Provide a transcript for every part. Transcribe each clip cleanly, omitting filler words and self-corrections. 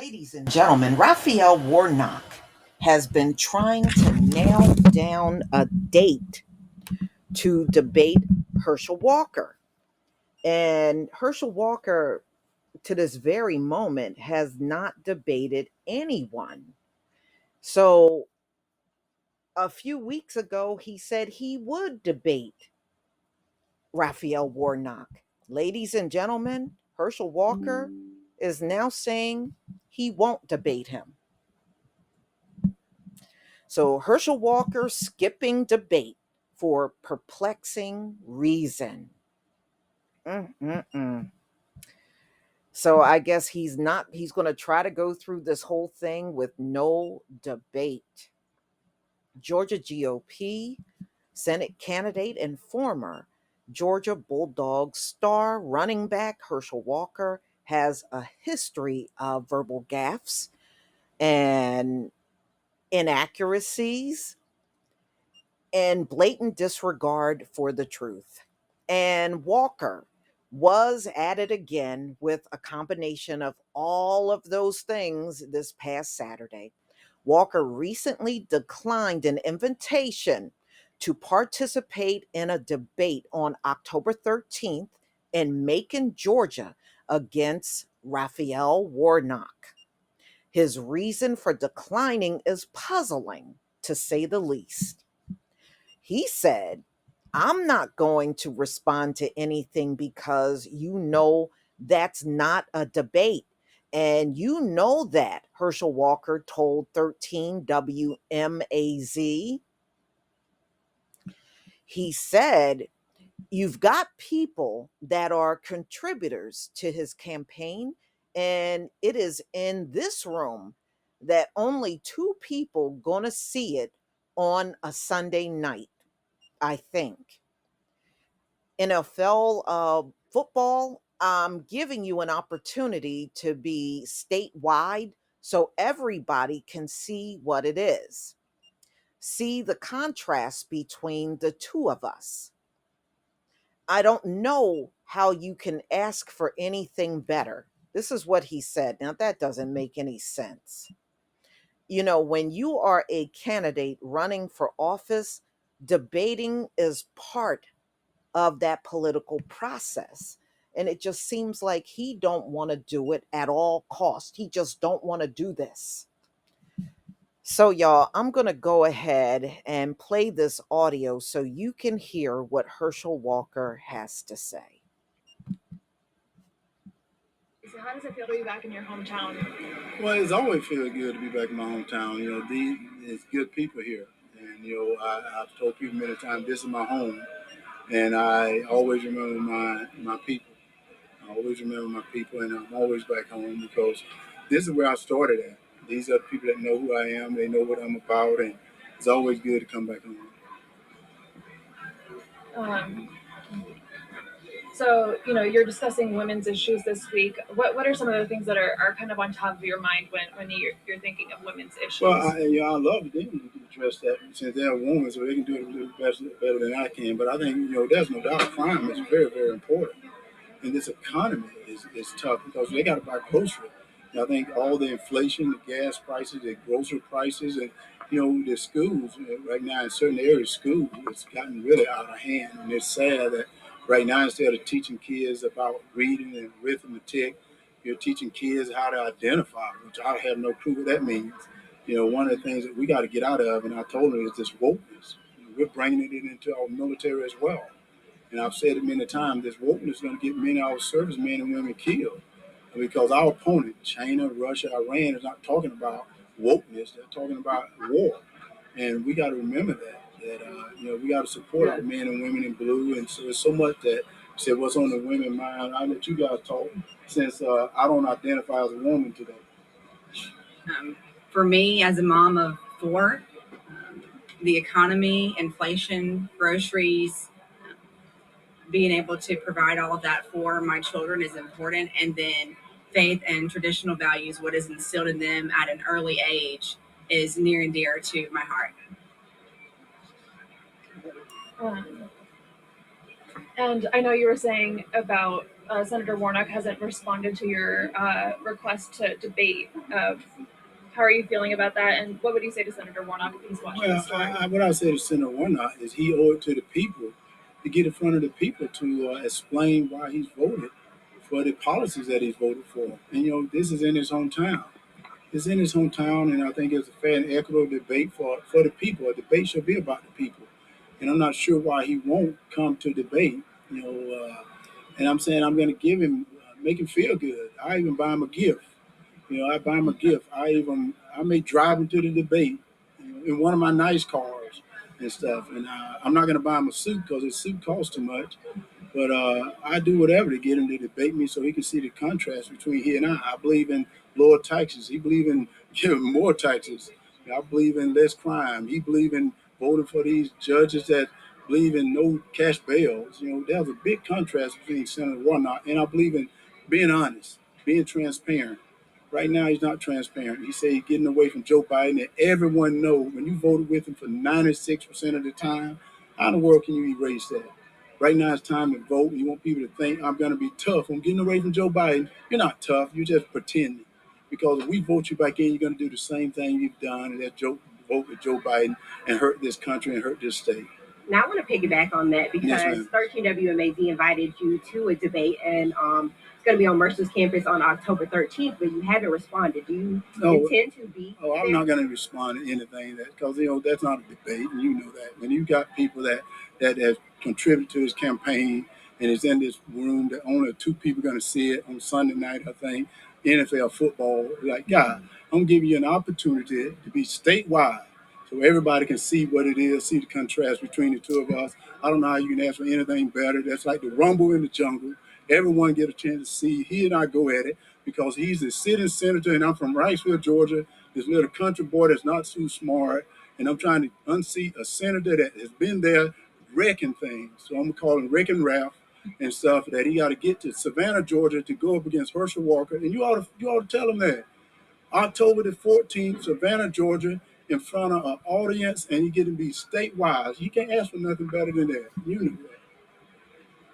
Ladies and gentlemen, Raphael Warnock has been trying to nail down a date to debate Herschel Walker. And Herschel Walker, to this very moment, has not debated anyone. So a few weeks ago, he said he would debate Raphael Warnock. Ladies and gentlemen, Herschel Walker is now saying he won't debate him. So Herschel Walker skipping debate for perplexing reason. Mm-mm-mm. So I guess he's going to try to go through this whole thing with no debate. Georgia GOP Senate candidate and former Georgia Bulldogs star running back Herschel Walker has a history of verbal gaffes and inaccuracies and blatant disregard for the truth. And Walker was at it again with a combination of all of those things this past Saturday. Walker recently declined an invitation to participate in a debate on October 13th in Macon, Georgia, against Raphael Warnock. His reason for declining is puzzling, to say the least. He said, I'm not going to respond to anything because that's not a debate. And that, Herschel Walker told 13 WMAZ. He said, you've got people that are contributors to his campaign, and it is in this room that only two people gonna see it on a Sunday night, I think. NFL football, I'm giving you an opportunity to be statewide so everybody can see what it is. See the contrast between the two of us. I don't know how you can ask for anything better. This is what he said. Now, that doesn't make any sense. When you are a candidate running for office, debating is part of that political process, and it just seems like he don't want to do it at all cost. He just don't want to do this. So y'all, I'm going to go ahead and play this audio so you can hear what Herschel Walker has to say. So how does it feel to be back in your hometown? Well, it's always feel good to be back in my hometown. It's good people here. And, I've told people many times, this is my home. And I always remember my people. I always remember my people, and I'm always back home because this is where I started at. These are the people that know who I am. They know what I'm about, and it's always good to come back home. Um, so, you're discussing women's issues this week. What are some of the things that are kind of on top of your mind when you're thinking of women's issues? Well, I love them to address that since they're women, so they can do it a little better than I can. But I think, there's no doubt crime is very, very important. And this economy is tough because they got to buy groceries. And I think all the inflation, the gas prices, the grocery prices, and the schools right now in certain areas, schools it's gotten really out of hand, and it's sad that right now instead of teaching kids about reading and arithmetic, you're teaching kids how to identify, which I have no clue what that means. One of the things that we got to get out of, and I told them, is this wokeness. We're bringing it into our military as well. And I've said it many times, this wokeness is going to get many of our servicemen and women killed. Because our opponent, China, Russia, Iran, is not talking about wokeness. They're talking about war. And we got to remember that we got to support our men and women in blue. And so there's so much that said what's on the women's mind. I'll let you guys talk since I don't identify as a woman today. For me, as a mom of four, the economy, inflation, groceries, being able to provide all of that for my children is important. And then faith and traditional values, what is instilled in them at an early age, is near and dear to my heart. And I know you were saying about Senator Warnock hasn't responded to your request to debate. How are you feeling about that? And what would you say to Senator Warnock if he's watching this Well, story? what I say to Senator Warnock is he owed it to the people to get in front of the people to explain why he's voted for the policies that he's voted for. And this is in his hometown. It's in his hometown, and I think it's a fair and equitable debate for the people. A debate should be about the people, and I'm not sure why he won't come to debate. And I'm saying I'm going to give him, make him feel good. I even buy him a gift. I buy him a gift. I may drive him to the debate, in one of my nice cars and stuff. And I'm not going to buy him a suit because his suit costs too much. But I do whatever to get him to debate me so he can see the contrast between he and I. I believe in lower taxes. He believe in giving more taxes. I believe in less crime. He believe in voting for these judges that believe in no cash bails. There's a big contrast between Senator Warnock, and I believe in being honest, being transparent. Right now, he's not transparent. He said he's getting away from Joe Biden, and everyone know when you voted with him for 96% of the time, how in the world can you erase that? Right now, it's time to vote. You want people to think I'm going to be tough. I'm getting away from Joe Biden. You're not tough. You're just pretending. Because if we vote you back in, you're going to do the same thing you've done, and vote with Joe Biden and hurt this country and hurt this state. Now I want to piggyback on that Yes, because ma'am. 13 WMAZ invited you to a debate, and it's going to be on Mercer's campus on October 13th, but you haven't responded. Do you No, intend to be I'm there? not going to respond to anything that because that's not a debate, and you know that. When you got people that have contributed to his campaign and is in this room, that only two people are going to see it on Sunday night, I think, NFL football. Like, God, I'm giving you an opportunity to be statewide, so everybody can see what it is, see the contrast between the two of us. I don't know how you can ask for anything better. That's like the rumble in the jungle. Everyone get a chance to see. He and I go at it because he's a sitting senator, and I'm from Riceville, Georgia, this little country boy that's not too smart, and I'm trying to unseat a senator that has been there wrecking things. So I'm gonna call him Wrecking Ralph and stuff. That he got to get to Savannah, Georgia, to go up against Herschel Walker, and you ought to tell him that October the 14th, Savannah, Georgia, in front of an audience, and you get to be statewide. You can't ask for nothing better than that. You know that.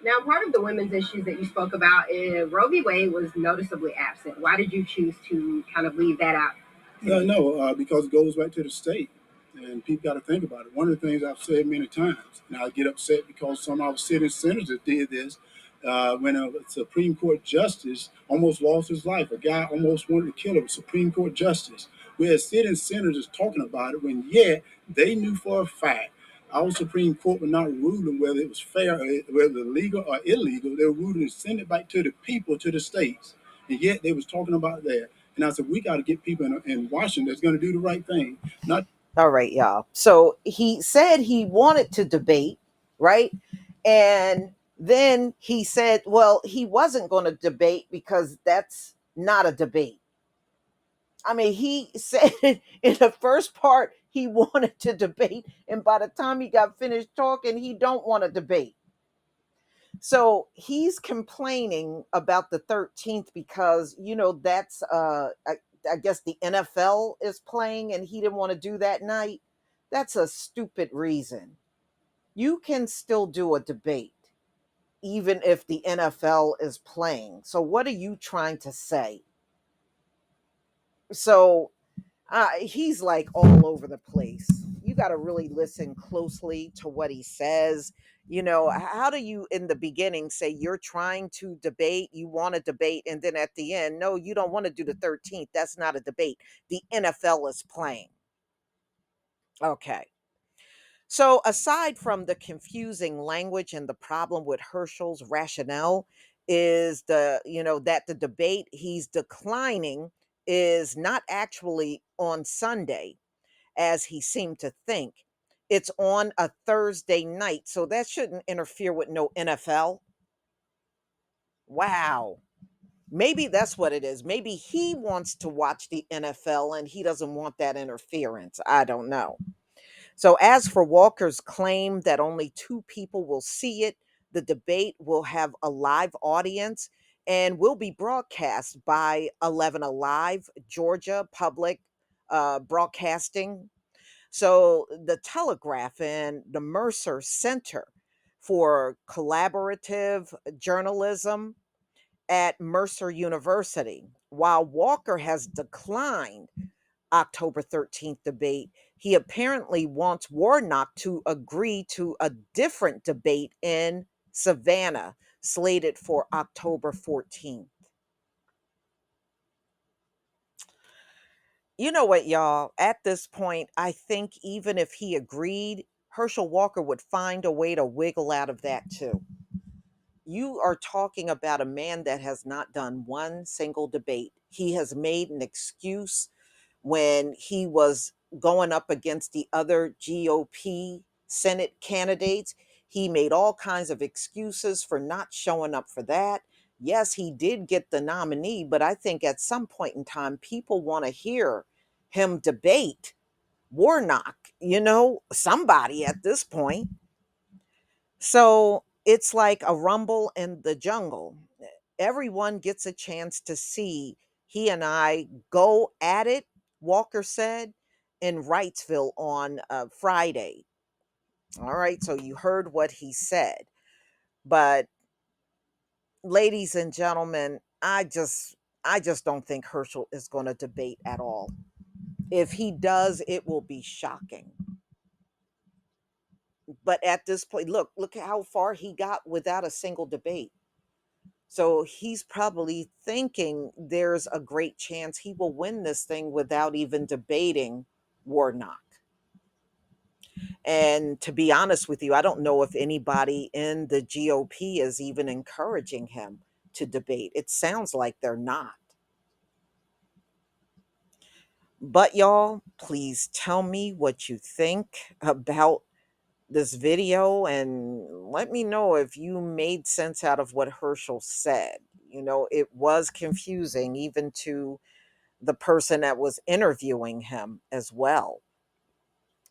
Now, part of the women's issues that you spoke about, Roe v. Wade was noticeably absent. Why did you choose to kind of leave that out No, today? no, because it goes back to the state, and people got to think about it. One of the things I've said many times, and I get upset because some of our sitting senators did this when a Supreme Court justice almost lost his life. A guy almost wanted to kill a Supreme Court justice. We had sitting senators talking about it when yet they knew for a fact our Supreme Court was not ruling whether it was fair, or whether legal or illegal. They were ruling to send it back to the people, to the states, and yet they was talking about that. And I said, we got to get people in Washington that's going to do the right thing. Not All right, y'all. So he said he wanted to debate, right? And then he said, well, he wasn't going to debate because that's not a debate. I mean, he said in the first part he wanted to debate, and by the time he got finished talking, he don't want to debate. So he's complaining about the 13th because that's I guess the NFL is playing and he didn't want to do that night. That's a stupid reason. You can still do a debate even if the NFL is playing. So what are you trying to say? So he's like all over the place. You got to really listen closely to what he says. How do you in the beginning say you're trying to debate, you want to debate, and then at the end, no, you don't want to do the 13th? That's not a debate. The NFL is playing. Okay. So, aside from the confusing language and the problem with Herschel's rationale, is that the debate he's declining is not actually on Sunday as he seemed to think. It's on a Thursday night, so that shouldn't interfere with no NFL. Wow. Maybe that's what it is. Maybe he wants to watch the NFL and he doesn't want that interference. I don't know. So, as for Walker's claim that only two people will see it, the debate will have a live audience and will be broadcast by 11 Alive, Georgia Public Broadcasting. So the Telegraph and the Mercer Center for collaborative journalism at Mercer University. While Walker has declined October 13th debate, he apparently wants Warnock to agree to a different debate in Savannah, slated for October 14th. You know what, y'all? At this point, I think even if he agreed, Herschel Walker would find a way to wiggle out of that too. You are talking about a man that has not done one single debate. He has made an excuse when he was going up against the other GOP Senate candidates. He made all kinds of excuses for not showing up for that. Yes, he did get the nominee, but I think at some point in time, people want to hear him debate Warnock, somebody at this point. So it's like a rumble in the jungle. Everyone gets a chance to see he and I go at it, Walker said in Wrightsville on Friday. All right, so you heard what he said. But ladies and gentlemen, I just don't think Herschel is going to debate at all. If he does, it will be shocking. But at this point, look at how far he got without a single debate. So he's probably thinking there's a great chance he will win this thing without even debating Warnock. And to be honest with you, I don't know if anybody in the GOP is even encouraging him to debate. It sounds like they're not. But y'all, please tell me what you think about this video and let me know if you made sense out of what Herschel said. It was confusing even to the person that was interviewing him as well.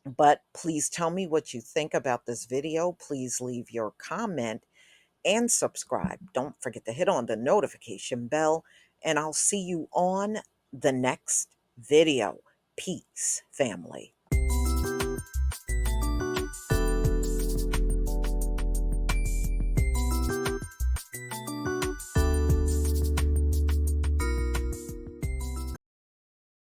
But please tell me what you think about this video. Please leave your comment and subscribe. Don't forget to hit on the notification bell, and I'll see you on the next video. Peace, family.